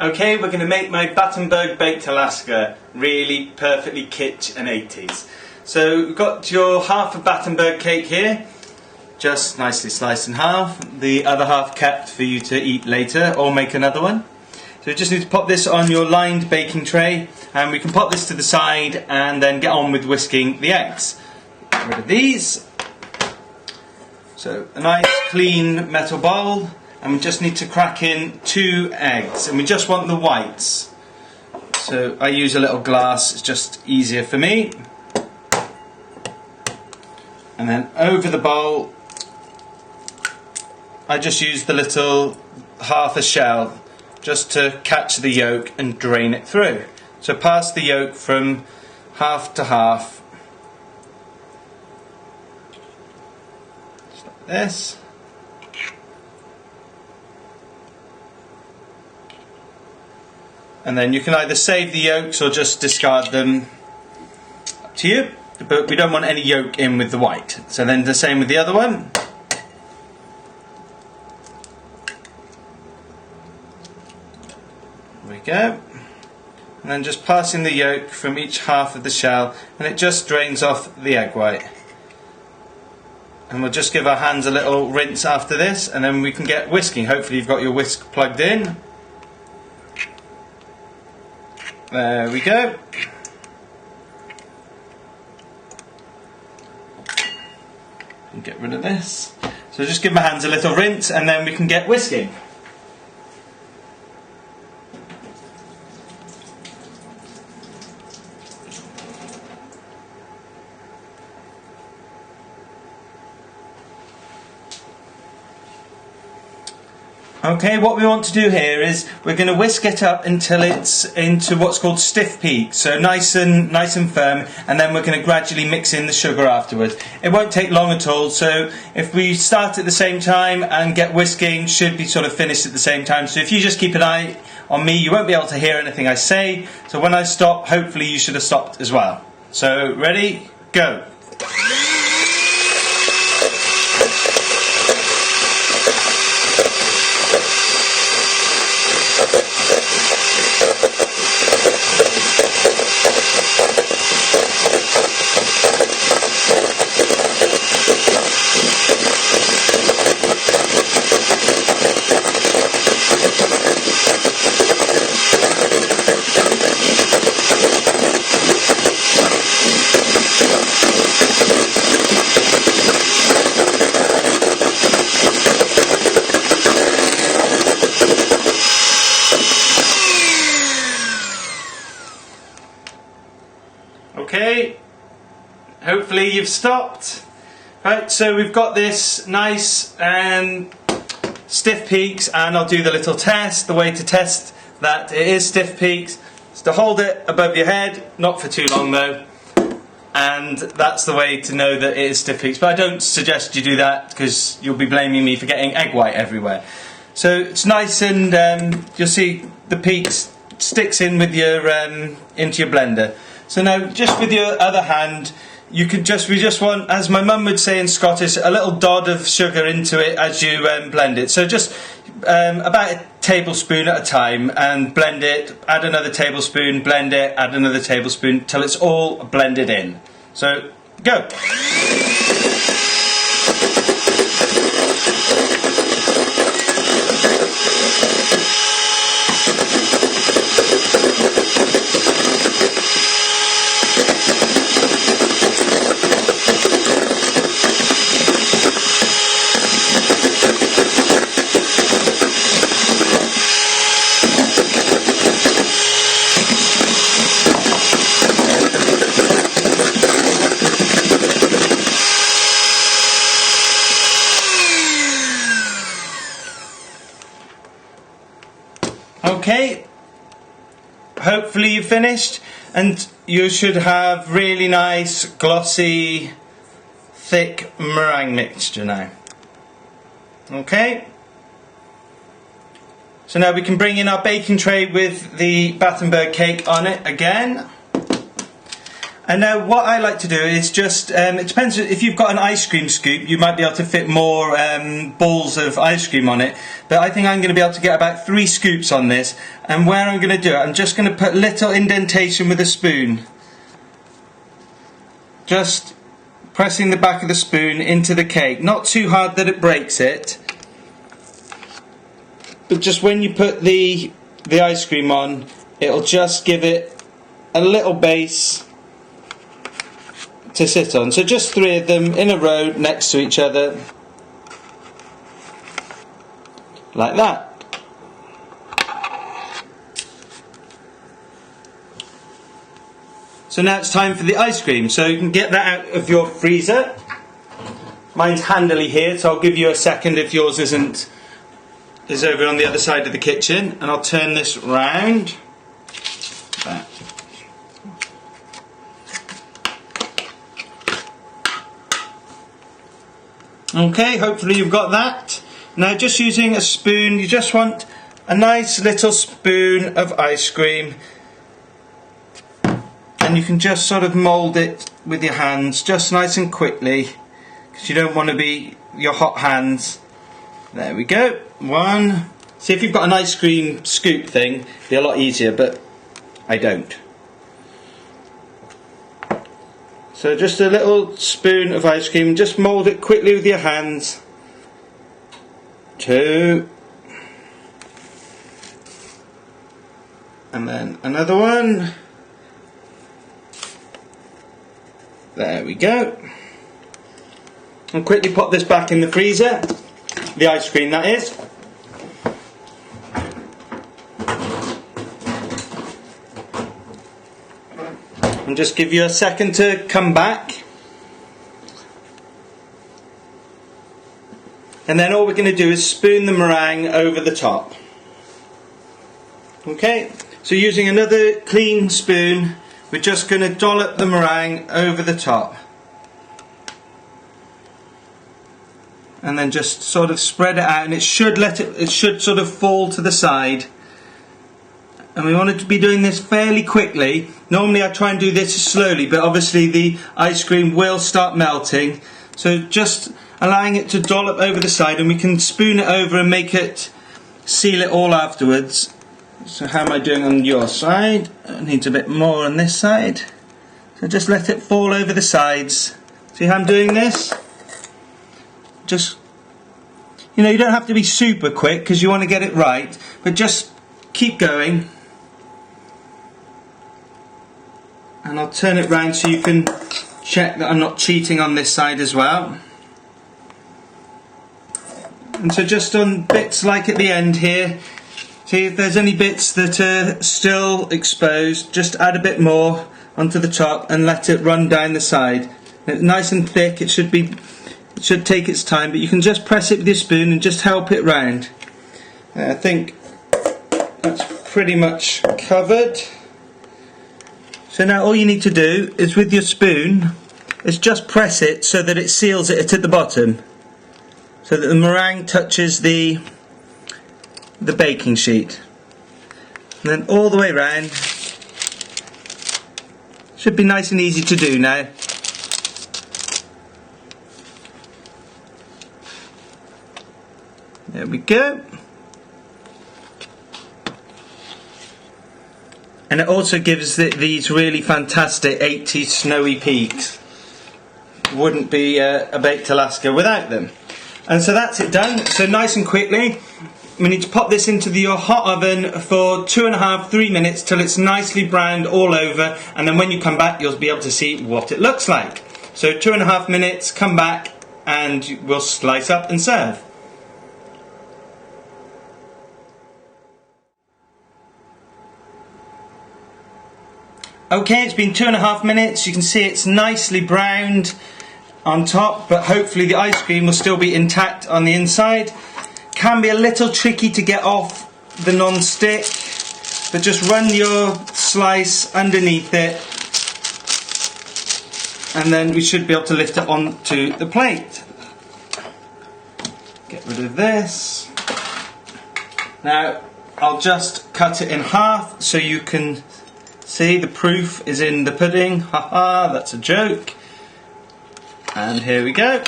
Okay, we're going to make my Battenberg baked Alaska really perfectly kitsch and 80s. So we've got your half of Battenberg cake here, just nicely sliced in half. The other half kept for you to eat later or make another one. So you just need to pop this on your lined baking tray, and we can pop this to the side and then get on with whisking the eggs. Get rid of these. So a nice clean metal bowl, and we just need to crack in 2 eggs, and we just want the whites. So I use a little glass, it's just easier for me. And then over the bowl I just use the little half a shell just to catch the yolk and drain it through. So pass the yolk from half to half, just like this. And then you can either save the yolks or just discard them, up to you, but we don't want any yolk in with the white. So then the same with the other one. There we go. And then just passing the yolk from each half of the shell, and it just drains off the egg white. And we'll just give our hands a little rinse after this, and then we can get whisking. Hopefully you've got your whisk plugged in. There we go. And get rid of this. So just give my hands a little rinse, and then we can get whisking. Okay, what we want to do here is we're going to whisk it up until it's into what's called stiff peaks, so nice and firm, and then we're going to gradually mix in the sugar afterwards. It won't take long at all, so if we start at the same time and get whisking, should be sort of finished at the same time. So if you just keep an eye on me, you won't be able to hear anything I say, so when I stop, hopefully you should have stopped as well. So ready, go! Okay, hopefully you've stopped. Right, so we've got this nice and stiff peaks, and I'll do the little test. The way to test that it is stiff peaks is to hold it above your head, not for too long though, and that's the way to know that it is stiff peaks. But I don't suggest you do that because you'll be blaming me for getting egg white everywhere. So it's nice, and you'll see the peaks sticks in with your into your blender. So now, just with your other hand, we just want, as my mum would say in Scottish, a little dod of sugar into it as you blend it. So just about a tablespoon at a time, and blend it, add another tablespoon, blend it, add another tablespoon, till it's all blended in. So, go! Okay, hopefully you've finished, and you should have really nice, glossy, thick meringue mixture now. Okay, so now we can bring in our baking tray with the Battenberg cake on it again. And now what I like to do is just, it depends, if you've got an ice cream scoop you might be able to fit more balls of ice cream on it, but I think I'm going to be able to get about 3 scoops on this. And where I'm going to do it, I'm just going to put little indentation with a spoon, just pressing the back of the spoon into the cake, not too hard that it breaks it, but just when you put the ice cream on, it'll just give it a little base to sit on. So just 3 of them in a row next to each other, like that. So now it's time for the ice cream. So you can get that out of your freezer. Mine's handily here, so I'll give you a second if yours is over on the other side of the kitchen, and I'll turn this round. That. Okay, hopefully you've got that. Now just using a spoon, you just want a nice little spoon of ice cream, and you can just sort of mould it with your hands just nice and quickly, because you don't want to be your hot hands. There we go. 1. See, if you've got an ice cream scoop thing, it'd be a lot easier, but I don't. So just a little spoon of ice cream, just mould it quickly with your hands. 2. And then another one. There we go. And quickly pop this back in the freezer. The ice cream, that is. And just give you a second to come back. And then all we're going to do is spoon the meringue over the top. Okay, so using another clean spoon, we're just going to dollop the meringue over the top. And then just sort of spread it out, and it should sort of fall to the side. And we want it to be doing this fairly quickly. Normally I try and do this slowly, but obviously the ice cream will start melting. So just allowing it to dollop over the side, and we can spoon it over and make it, seal it all afterwards. So how am I doing on your side? It needs a bit more on this side. So just let it fall over the sides. See how I'm doing this? Just, you know, you don't have to be super quick because you want to get it right, but just keep going. And I'll turn it round so you can check that I'm not cheating on this side as well. And so just on bits like at the end here, see if there's any bits that are still exposed, just add a bit more onto the top and let it run down the side. It's nice and thick, it should take its time, but you can just press it with your spoon and just help it round. I think that's pretty much covered. So now all you need to do is with your spoon is just press it so that it seals it at the bottom, so that the meringue touches the baking sheet. And then all the way round. Should be nice and easy to do now. There we go. And it also gives these really fantastic 80s snowy peaks. Wouldn't be a baked Alaska without them. And so that's it done. So nice and quickly, we need to pop this into your hot oven for 2.5–3 minutes till it's nicely browned all over, and then when you come back you'll be able to see what it looks like. So 2.5 minutes, come back and we'll slice up and serve. Okay, it's been 2.5 minutes. You can see it's nicely browned on top, but hopefully the ice cream will still be intact on the inside. Can be a little tricky to get off the non-stick, but just run your slice underneath it and then we should be able to lift it onto the plate. Get rid of this. Now I'll just cut it in half so you can See, the proof is in the pudding. Haha, that's a joke. And here we go.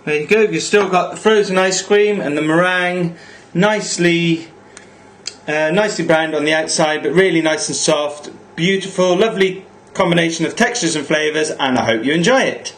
There you go, you've still got the frozen ice cream and the meringue nicely browned on the outside, but really nice and soft. Beautiful, lovely combination of textures and flavours, and I hope you enjoy it.